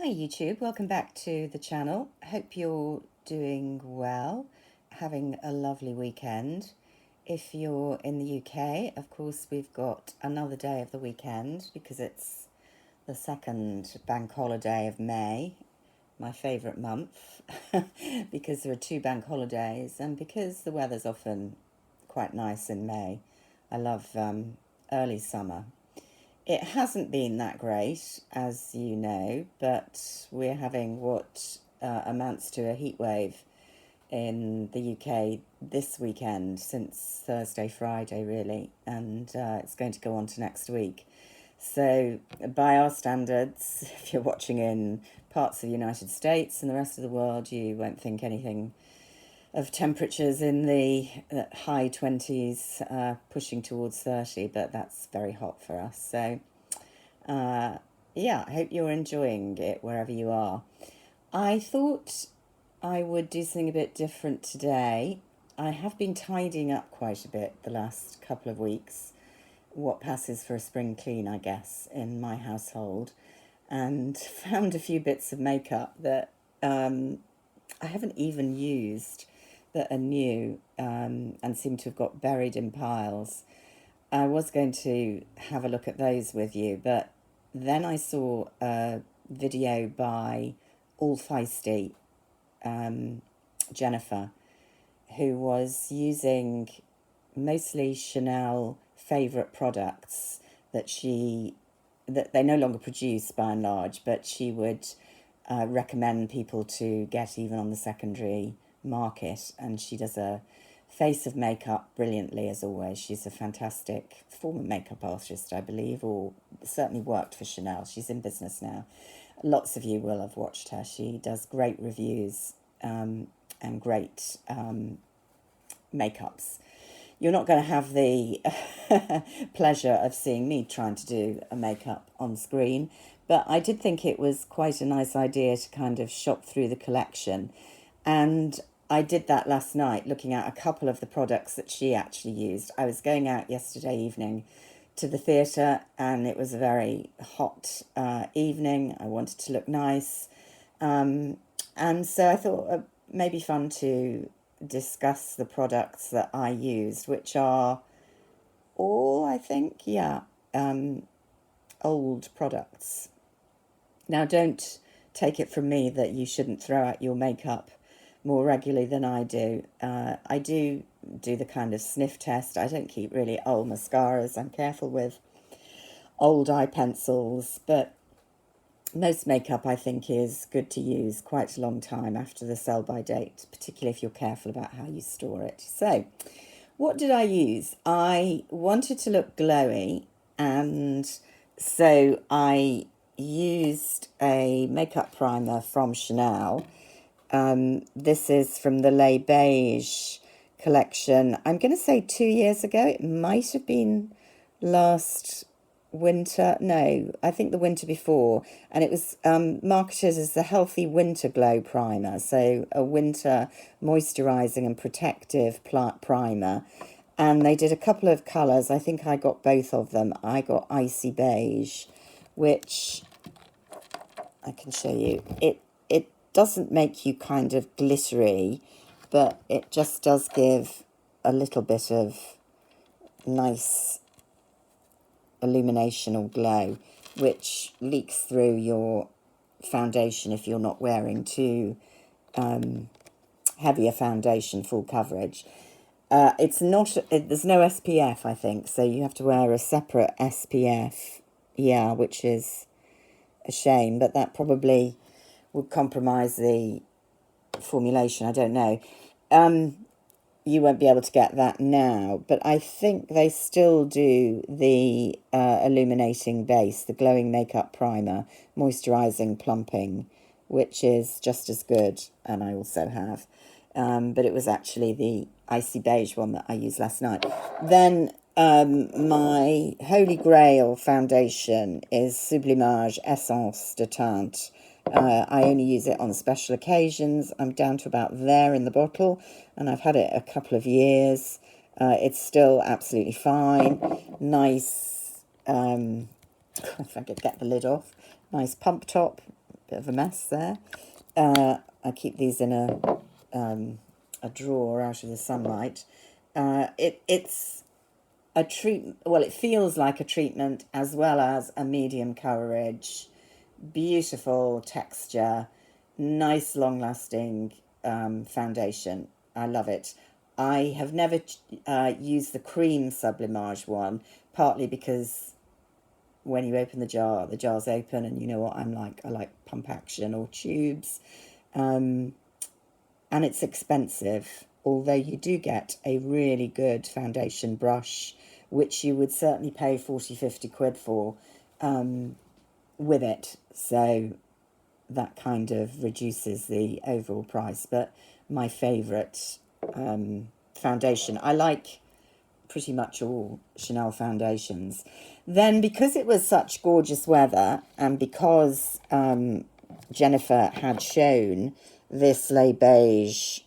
Hi YouTube, welcome back to the channel. Hope you're doing well, having a lovely weekend. If you're in the UK, of course, we've got another day of the weekend because it's the second bank holiday of May, my favourite month, because there are two bank holidays and because the weather's often quite nice in May. I love early summer. It hasn't been that great, as you know, but we're having what amounts to a heat wave in the UK this weekend, since Thursday, Friday, really, and it's going to go on to next week. So, by our standards, if you're watching in parts of the United States and the rest of the world, you won't think anything of temperatures in the high 20s, pushing towards 30, but that's very hot for us. So, uh, yeah, I hope you're enjoying it wherever you are. I thought I would do something a bit different today. I have been tidying up quite a bit the last couple of weeks, what passes for a spring clean, I guess, in my household, and found a few bits of makeup that I haven't even used that are new and seem to have got buried in piles. I was going to have a look at those with you, but then I saw a video by All Feisty Jennifer, who was using mostly Chanel favorite products that they no longer produce by and large, but she would recommend people to get even on the secondary market. And she does a face of makeup brilliantly, as always. She's a fantastic former makeup artist, I believe, or certainly worked for Chanel. She's in business now. Lots of you will have watched her. She does great reviews and great makeups. You're not going to have the pleasure of seeing me trying to do a makeup on screen, but I did think it was quite a nice idea to kind of shop through the collection. And I did that last night, looking at a couple of the products that she actually used. I was going out yesterday evening to the theatre, and it was a very hot evening. I wanted to look nice. And so I thought it may be fun to discuss the products that I used, which are all, I think, old products. Now, don't take it from me that you shouldn't throw out your makeup more regularly than I do. I do the kind of sniff test. I don't keep really old mascaras. I'm careful with old eye pencils, but most makeup I think is good to use quite a long time after the sell by date, particularly if you're careful about how you store it. So, what did I use? I wanted to look glowy, and so I used a makeup primer from Chanel. This is from the Les Beige collection. I'm going to say 2 years ago. It might have been last winter. No, I think the winter before. And it was marketed as the Healthy Winter Glow Primer. So a winter moisturising and protective primer. And they did a couple of colours. I think I got both of them. I got Icy Beige, which I can show you. It doesn't make you kind of glittery, but it just does give a little bit of nice illumination or glow, which leaks through your foundation if you're not wearing too heavy a foundation, full coverage. There's no SPF, I think, so you have to wear a separate SPF, yeah, which is a shame, but that probably would compromise the formulation. I don't know. You won't be able to get that now, but I think they still do the illuminating base, the glowing makeup primer, moisturising, plumping, which is just as good, and I also have. But it was actually the Icy Beige one that I used last night. Then my holy grail foundation is Sublimage Essence de Teinte. I only use it on special occasions. I'm down to about there in the bottle, and I've had it a couple of years. It's still absolutely fine. Nice, if I could get the lid off, nice pump top, Bit of a mess there. I keep these in a drawer out of the sunlight. It's a treatment. Well, it feels like a treatment as well as a medium coverage, beautiful texture, nice long-lasting foundation. I love it. I have never used the cream sublimage one, partly because when you open the jar's open, and you know what I'm like. I like pump action or tubes. And it's expensive, although you do get a really good foundation brush, which you would certainly pay 40, 50 quid for with it. So that kind of reduces the overall price. But my favourite foundation, I like pretty much all Chanel foundations. Then, because it was such gorgeous weather, and because Jennifer had shown this Le Beige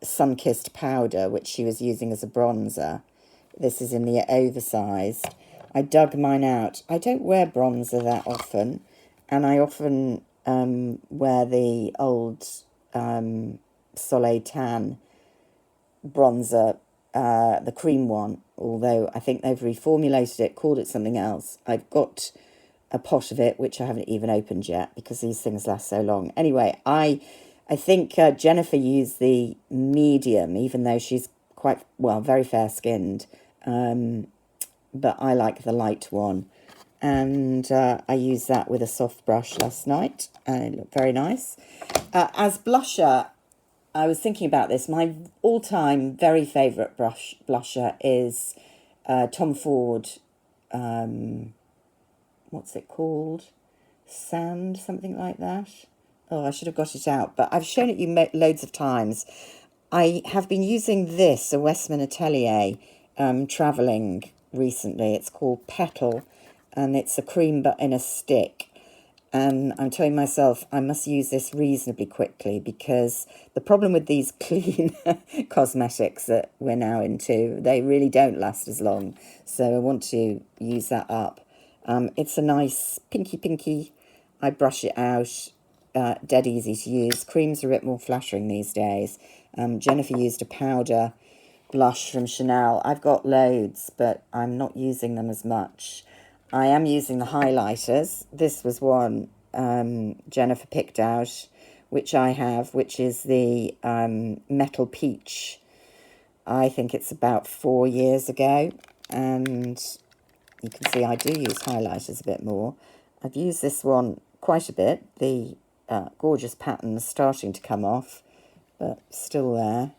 sun-kissed powder, which she was using as a bronzer. This is in the oversized. I dug mine out. I don't wear bronzer that often, and I often wear the old Soleil Tan bronzer, the cream one, although I think they've reformulated it, called it something else. I've got a pot of it, which I haven't even opened yet because these things last so long. Anyway, I think Jennifer used the medium, even though she's quite, well, very fair-skinned, but I like the light one. And I used that with a soft brush last night, and it looked very nice. As blusher, I was thinking about this. My all-time very favourite blusher is Tom Ford, what's it called? Sand, something like that. Oh, I should have got it out, but I've shown it you loads of times. I have been using this, a Westman Atelier, travelling recently. It's called Petal, and it's a cream but in a stick. And I'm telling myself I must use this reasonably quickly, because the problem with these clean cosmetics that we're now into, they really don't last as long. So I want to use that up. It's a nice pinky. I brush it out. Dead easy to use. Creams are a bit more flattering these days. Jennifer used a powder blush from Chanel. I've got loads, but I'm not using them as much. I am using the highlighters. This was one Jennifer picked out, which I have, which is the Metal Peach. I think it's about 4 years ago, and you can see I do use highlighters a bit more. I've used this one quite a bit. The gorgeous pattern's starting to come off, but still there.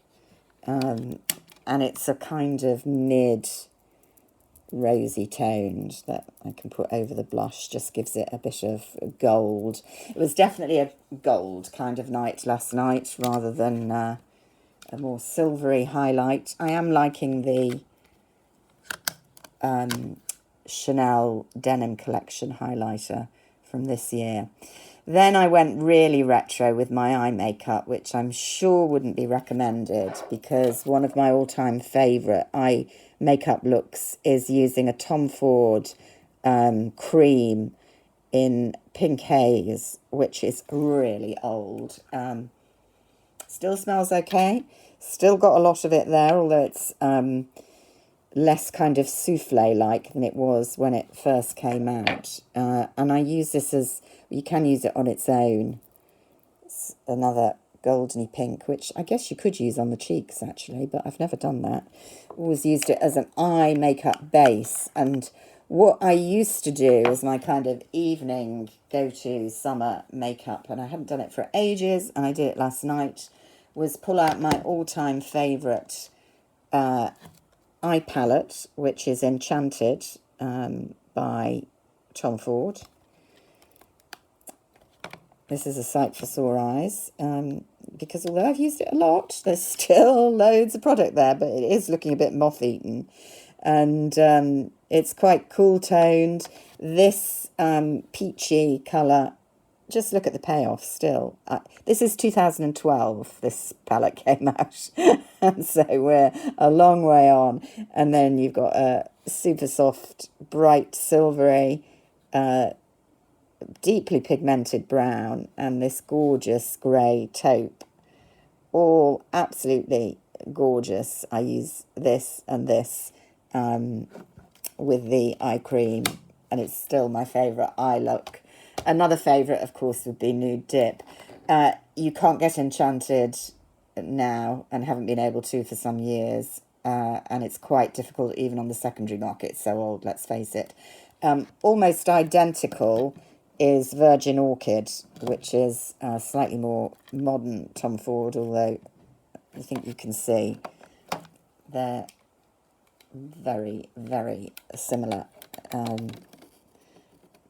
And it's a kind of mid rosy toned that I can put over the blush, just gives it a bit of gold. It was definitely a gold kind of night last night, rather than a more silvery highlight. I am liking the Chanel Denim Collection highlighter from this year. Then I went really retro with my eye makeup, which I'm sure wouldn't be recommended, because one of my all-time favourite eye makeup looks is using a Tom Ford cream in Pink Haze, which is really old. Still smells okay. Still got a lot of it there, although it's less kind of souffle-like than it was when it first came out. And I use this as, you can use it on its own. It's another goldeny pink, which I guess you could use on the cheeks, actually, but I've never done that. Always used it as an eye makeup base. And what I used to do as my kind of evening go-to summer makeup, and I haven't done it for ages, and I did it last night, was pull out my all-time favourite eye palette, which is Enchanted by Tom Ford. This is a sight for sore eyes, because although I've used it a lot, there's still loads of product there, but it is looking a bit moth-eaten. And it's quite cool-toned. This peachy colour, just look at the payoff still. This is 2012, this palette came out. And so we're a long way on. And then you've got a super soft, bright, silvery deeply pigmented brown and this gorgeous grey taupe, all absolutely gorgeous. I use this and this with the eye cream, and it's still my favourite eye look. Another favourite, of course, would be Nude Dip. You can't get Enchanted now, and haven't been able to for some years, and it's quite difficult even on the secondary market. It's so old, let's face it. Almost identical is Virgin Orchid, which is slightly more modern Tom Ford, although I think you can see they're very, very similar,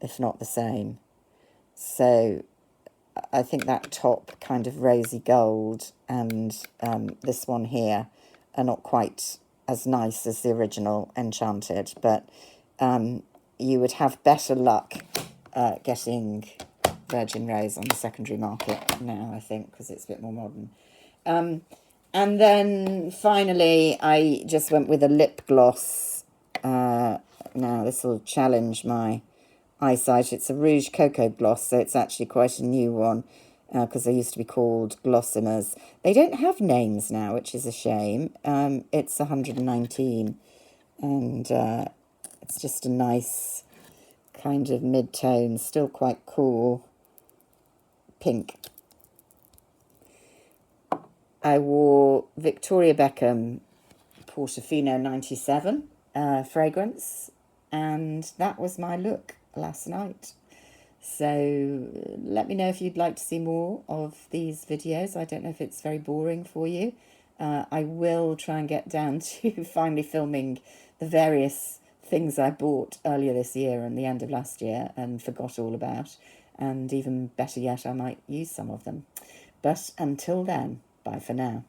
if not the same. So I think that top kind of rosy gold and this one here are not quite as nice as the original Enchanted, but you would have better luck getting Virgin Rose on the secondary market now, I think, because it's a bit more modern. And then finally, I just went with a lip gloss. Now, this will challenge my eyesight. It's a Rouge Cocoa gloss, so it's actually quite a new one, because they used to be called Glossimers. They don't have names now, which is a shame. It's 119, and it's just a nice kind of mid-tone, still quite cool pink. I wore Victoria Beckham Portofino 97 fragrance, and that was my look last night. So let me know if you'd like to see more of these videos. I don't know if it's very boring for you. I will try and get down to finally filming the various things I bought earlier this year and the end of last year and forgot all about. And even better yet, I might use some of them. But until then, bye for now.